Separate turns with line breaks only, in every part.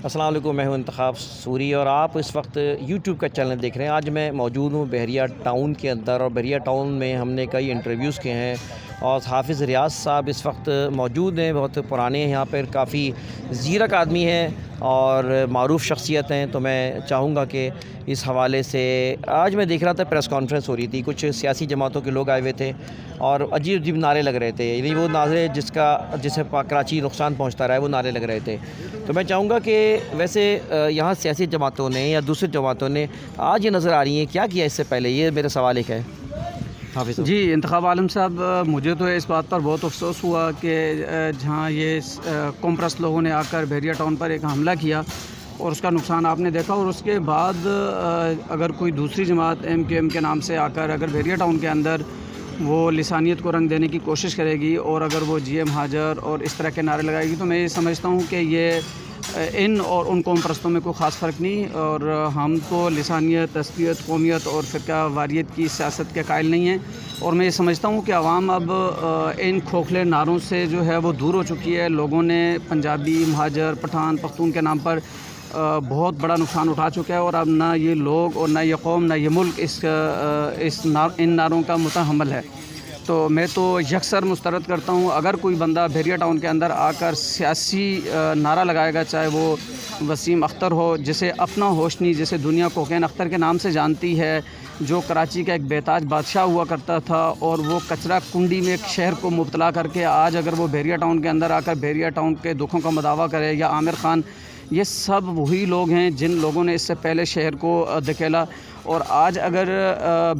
السلام علیکم، میں ہوں انتخاب سوری اور آپ اس وقت یوٹیوب کا چینل دیکھ رہے ہیں۔ آج میں موجود ہوں بحریہ ٹاؤن کے اندر، اور بحریہ ٹاؤن میں ہم نے کئی انٹرویوز کیے ہیں اور حافظ ریاض صاحب اس وقت موجود ہیں، بہت پرانے ہیں یہاں پر، کافی زیرک آدمی ہیں اور معروف شخصیت ہیں۔ تو میں چاہوں گا کہ اس حوالے سے آج میں دیکھ رہا تھا پریس کانفرنس ہو رہی تھی، کچھ سیاسی جماعتوں کے لوگ آئے ہوئے تھے اور عجیب عجیب نعرے لگ رہے تھے، یعنی وہ نعرے جسے کراچی نقصان پہنچتا رہا ہے وہ نعرے لگ رہے تھے۔ تو میں چاہوں گا کہ ویسے یہاں سیاسی جماعتوں نے یا دوسری جماعتوں نے آج یہ نظر آ رہی ہیں کیا کیا اس سے پہلے، یہ میرا سوال ایک ہے حافظ صاحب۔
جی انتخاب عالم صاحب، مجھے تو اس بات پر بہت افسوس ہوا کہ جہاں یہ کمپرس لوگوں نے آ کر بحریہ ٹاؤن پر ایک حملہ کیا اور اس کا نقصان آپ نے دیکھا، اور اس کے بعد اگر کوئی دوسری جماعت MQM کے نام سے آ کر اگر بحریہ ٹاؤن کے اندر وہ لسانیت کو رنگ دینے کی کوشش کرے گی اور اگر وہ GM حاجر اور اس طرح کے نعرے لگائے گی، تو میں یہ سمجھتا ہوں کہ یہ ان اور ان قوم پرستوں میں کوئی خاص فرق نہیں، اور ہم تو لسانیت، عصبیت، قومیت اور فرقہ واریت کی سیاست کے قائل نہیں ہیں۔ اور میں یہ سمجھتا ہوں کہ عوام اب ان کھوکھلے نعروں سے جو ہے وہ دور ہو چکی ہے۔ لوگوں نے پنجابی، مہاجر، پٹھان، پختون کے نام پر بہت بڑا نقصان اٹھا چکا ہے، اور اب نہ یہ لوگ اور نہ یہ قوم نہ یہ ملک ان نعروں کا متحمل ہے۔ تو میں تو یکسر مسترد کرتا ہوں، اگر کوئی بندہ بحریہ ٹاؤن کے اندر آ کر سیاسی نعرہ لگائے گا، چاہے وہ وسیم اختر ہو جسے اپنا ہوش نہیں، جسے دنیا کوکین اختر کے نام سے جانتی ہے، جو کراچی کا ایک بے تاج بادشاہ ہوا کرتا تھا اور وہ کچرا کنڈی میں ایک شہر کو مبتلا کر کے آج اگر وہ بحریہ ٹاؤن کے اندر آ کر بحریہ ٹاؤن کے دکھوں کا مداوع کرے، یا عامر خان، یہ سب وہی لوگ ہیں جن لوگوں نے اس سے پہلے شہر کو دھکیلا۔ اور آج اگر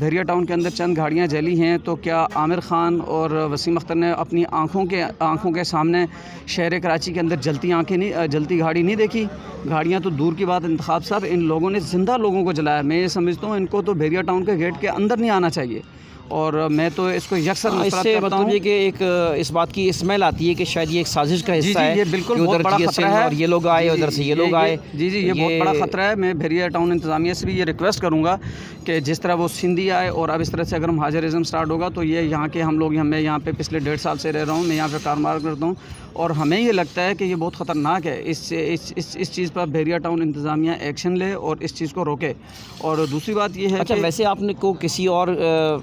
بحریہ ٹاؤن کے اندر چند گاڑیاں جلی ہیں، تو کیا عامر خان اور وسیم اختر نے اپنی آنکھوں کے سامنے شہر کراچی کے اندر جلتی گاڑی نہیں دیکھی؟ گاڑیاں تو دور کی بات انتخاب صاحب، ان لوگوں نے زندہ لوگوں کو جلایا۔ میں یہ سمجھتا ہوں ان کو تو بحریہ ٹاؤن کے گیٹ کے اندر نہیں آنا چاہیے، اور میں تو اس کو یکسر
اس
مسترد
سے
کرتا
مطلب
ہوں۔
یہ کہ ایک اس بات کی اسمیل آتی ہے کہ شاید یہ ایک سازش کا حصہ ہے،
یہ بالکل
کہ
بہت
ادھر
بڑا
GSM
خطرہ ہے،
اور یہ لوگ آئے، ادھر سے یہ لوگ آئے۔
یہ بہت بڑا خطرہ ہے۔ میں بحریہ ٹاؤن انتظامیہ سے بھی یہ ریکویسٹ کروں گا کہ جس طرح وہ سندھی آئے اور اب اس طرح سے اگر مہاجرزم سٹارٹ ہوگا، تو یہ یہاں کے ہم لوگ، میں یہاں پہ پچھلے 1.5 سال سے رہ رہا ہوں، میں یہاں پہ کاروبار کرتا ہوں، اور ہمیں یہ لگتا ہے کہ یہ بہت خطرناک ہے۔ اس چیز پر بحریہ ٹاؤن انتظامیہ ایکشن لے اور اس چیز کو روکے۔ اور دوسری بات یہ ہے
اچھا،
کہ
ویسے آپ نے کو کسی اور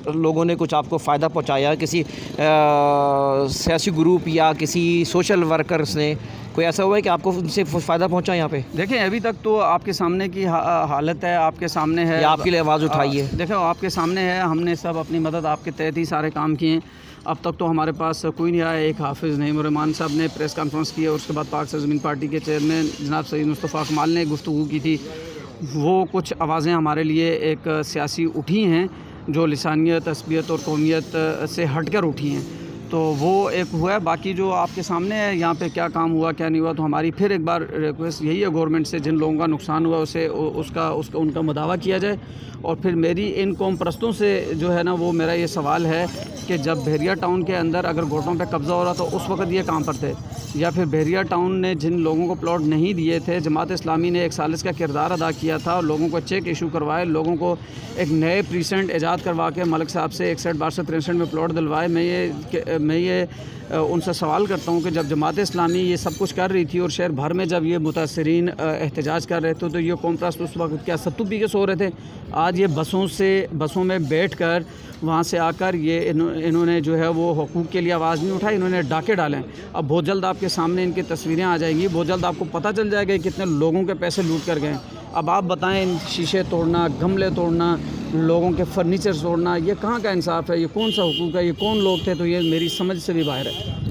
لوگوں نے کچھ آپ کو فائدہ پہنچایا، کسی سیاسی گروپ یا کسی سوشل ورکرز نے کوئی ایسا ہوا ہے کہ آپ کو ان سے فائدہ پہنچا یہاں پہ؟
دیکھیں، ابھی تک تو آپ کے سامنے کی حالت ہے، آپ کے سامنے ہے،
یا آپ کے لیے آواز اٹھائی ہے؟
دیکھیں آپ کے سامنے ہے، ہم نے سب اپنی مدد آپ کے تحت ہی سارے کام کیے ہیں۔ اب تک تو ہمارے پاس کوئی نہیں آیا۔ ایک حافظ نعیم الرحمان صاحب نے پریس کانفرنس کی، اور اس کے بعد پاک سرزمین پارٹی کے چیئرمین جناب سید مصطفیٰ کمال نے گفتگو کی تھی۔ وہ کچھ آوازیں ہمارے لیے ایک سیاسی اٹھی ہیں جو لسانیت، عصبیت اور قومیت سے ہٹ کر اٹھی ہیں، تو وہ ایک ہوا ہے۔ باقی جو آپ کے سامنے ہے یہاں پہ کیا کام ہوا کیا نہیں ہوا، تو ہماری پھر ایک بار ریکویسٹ یہی ہے گورنمنٹ سے، جن لوگوں کا نقصان ہوا اسے ان کا مداوع کیا جائے۔ اور پھر میری ان قوم پرستوں سے جو ہے نا، وہ میرا یہ سوال ہے کہ جب بحریہ ٹاؤن کے اندر اگر گوٹوں پہ قبضہ ہو رہا تو اس وقت یہ کہاں پر تھے؟ یا پھر بحریہ ٹاؤن نے جن لوگوں کو پلاٹ نہیں دیے تھے، جماعت اسلامی نے ایک سالس کا کردار ادا کیا تھا، لوگوں کو چیک ایشو کروائے، لوگوں کو ایک نئے پریسنٹ ایجاد کروا کے ملک صاحب سے 61-62 میں پلاٹ دلوائے۔ میں یہ ان سے سوال کرتا ہوں کہ جب جماعت اسلامی یہ سب کچھ کر رہی تھی اور شہر بھر میں جب یہ متاثرین احتجاج کر رہے تھے، تو یہ قوم پرست اس وقت کیا ستو پی کے سو رہے تھے؟ آج یہ بسوں میں بیٹھ کر وہاں سے آ کر یہ انہوں نے جو ہے وہ حقوق کے لیے آواز نہیں اٹھائی، انہوں نے ڈاکے ڈالیں۔ اب بہت جلد آپ کے سامنے ان کی تصویریں آ جائیں گی، بہت جلد آپ کو پتہ چل جائے گا کہ کتنے لوگوں کے پیسے لوٹ کر گئے۔ اب آپ بتائیں، شیشے توڑنا، گملے توڑنا، لوگوں کے فرنیچر توڑنا، یہ کہاں کا انصاف ہے؟ یہ کون سا حقوق ہے؟ یہ کون لوگ تھے؟ تو یہ میری سمجھ سے بھی باہر ہے۔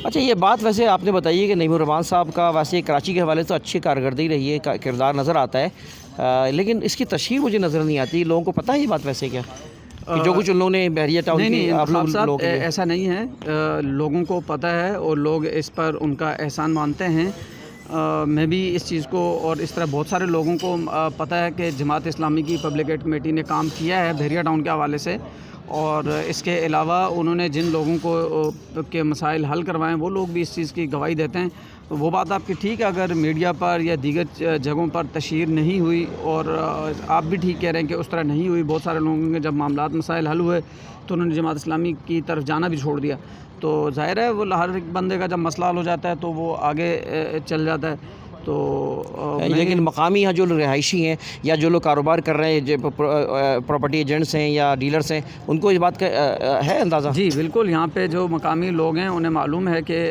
اچھا، یہ بات ویسے آپ نے بتائی کہ نعیم الرحمان صاحب کا ویسے کراچی کے حوالے سے اچھی کارکردگی رہی ہے، کردار نظر آتا ہے، لیکن اس کی تشہیر مجھے نظر نہیں آتی۔ لوگوں کو پتہ ہے یہ بات ویسے کیا کہ جو کچھ ان لوگوں نے بحریہ ٹاؤن کی آپ لوگ
ایسا نہیں ہے، لوگوں کو پتہ ہے اور لوگ اس پر ان کا احسان مانتے ہیں۔ میں بھی اس چیز کو، اور اس طرح بہت سارے لوگوں کو پتہ ہے کہ جماعت اسلامی کی پبلک ایڈ کمیٹی نے کام کیا ہے بحریہ ٹاؤن کے حوالے سے، اور اس کے علاوہ انہوں نے جن لوگوں کو کے مسائل حل کروائے ہیں وہ لوگ بھی اس چیز کی گواہی دیتے ہیں۔ وہ بات آپ کی ٹھیک ہے، اگر میڈیا پر یا دیگر جگہوں پر تشہیر نہیں ہوئی، اور آپ بھی ٹھیک کہہ رہے ہیں کہ اس طرح نہیں ہوئی، بہت سارے لوگوں کے جب معاملات مسائل حل ہوئے تو انہوں نے جماعت اسلامی کی طرف جانا بھی چھوڑ دیا۔ تو ظاہر ہے وہ ہر ایک بندے کا جب مسئلہ حل ہو جاتا ہے تو وہ آگے چل جاتا ہے۔ تو
لیکن مقامی یہاں جو رہائشی ہیں یا جو لوگ کاروبار کر رہے ہیں، جو پراپرٹی ایجنٹس ہیں یا ڈیلرس ہیں، ان کو اس بات کا ہے اندازہ؟
جی بالکل، یہاں پہ جو مقامی لوگ ہیں انہیں معلوم ہے کہ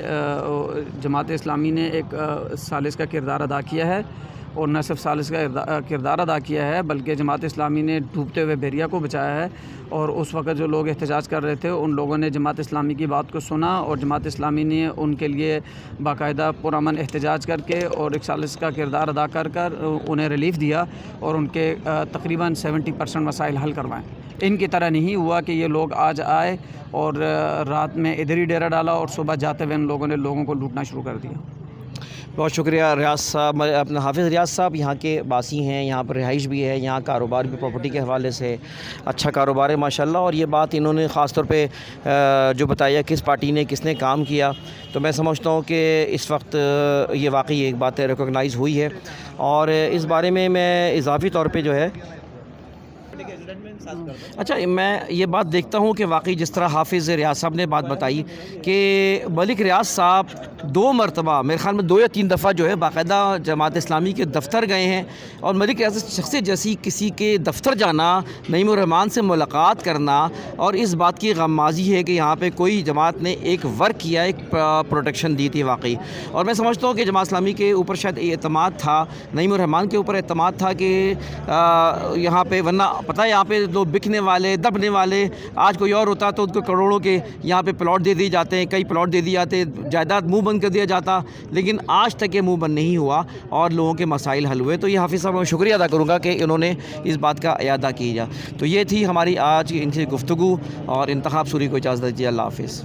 جماعت اسلامی نے ایک ثالث کا کردار ادا کیا ہے، اور نہ صرف ثالث کا کردار ادا کیا ہے بلکہ جماعت اسلامی نے ڈوبتے ہوئے بحریہ کو بچایا ہے۔ اور اس وقت جو لوگ احتجاج کر رہے تھے ان لوگوں نے جماعت اسلامی کی بات کو سنا، اور جماعت اسلامی نے ان کے لیے باقاعدہ پرامن احتجاج کر کے اور ایک ثالث کا کردار ادا کر انہیں ریلیف دیا، اور ان کے تقریباً 70% مسائل حل کروائیں۔ ان کی طرح نہیں ہوا کہ یہ لوگ آج آئے اور رات میں ادھر ہی ڈیرا ڈالا اور صبح جاتے ہوئے ان لوگوں نے لوگوں کو لوٹنا شروع کر دیا۔
بہت شکریہ ریاض صاحب، اپنا حافظ ریاض صاحب یہاں کے باسی ہیں، یہاں پر رہائش بھی ہے، یہاں کاروبار بھی پراپرٹی کے حوالے سے اچھا کاروبار ہے ماشاءاللہ۔ اور یہ بات انہوں نے خاص طور پہ جو بتایا کس پارٹی نے کس نے کام کیا، تو میں سمجھتا ہوں کہ اس وقت یہ واقعی ایک بات ریکوگنائز ہوئی ہے، اور اس بارے میں اضافی طور پہ جو ہے اچھا میں یہ بات دیکھتا ہوں کہ واقعی جس طرح حافظ ریاض صاحب نے بات بتائی کہ ملک ریاض صاحب 2 مرتبہ میرے خیال میں 2 یا 3 دفعہ جو ہے باقاعدہ جماعت اسلامی کے دفتر گئے ہیں، اور ملک ریاض شخص جیسی کسی کے دفتر جانا، نعیم الرحمان سے ملاقات کرنا، اور اس بات کی غمازی ہے کہ یہاں پہ کوئی جماعت نے ایک ورک کیا، ایک پروٹیکشن دی تھی واقعی۔ اور میں سمجھتا ہوں کہ جماعت اسلامی کے اوپر شاید اعتماد تھا، نعیم الرحمان کے اوپر اعتماد تھا کہ یہاں پہ، ورنہ پتہ ہے یہاں پہ لوگ بکنے والے دبنے والے، آج کوئی اور ہوتا تو ان کو کروڑوں کے یہاں پہ پلاٹ دے دیے جاتے ہیں، کئی پلاٹ دے دیے جاتے، جائیداد منہ بند کر دیا جاتا، لیکن آج تک یہ منہ بند نہیں ہوا اور لوگوں کے مسائل حل ہوئے۔ تو یہ حافظ صاحب میں شکریہ ادا کروں گا کہ انہوں نے اس بات کا اعادہ کیا۔ تو یہ تھی ہماری آج کی ان سے گفتگو، اور انتخاب سوری کو اجازت دیجیے۔ اللہ حافظ۔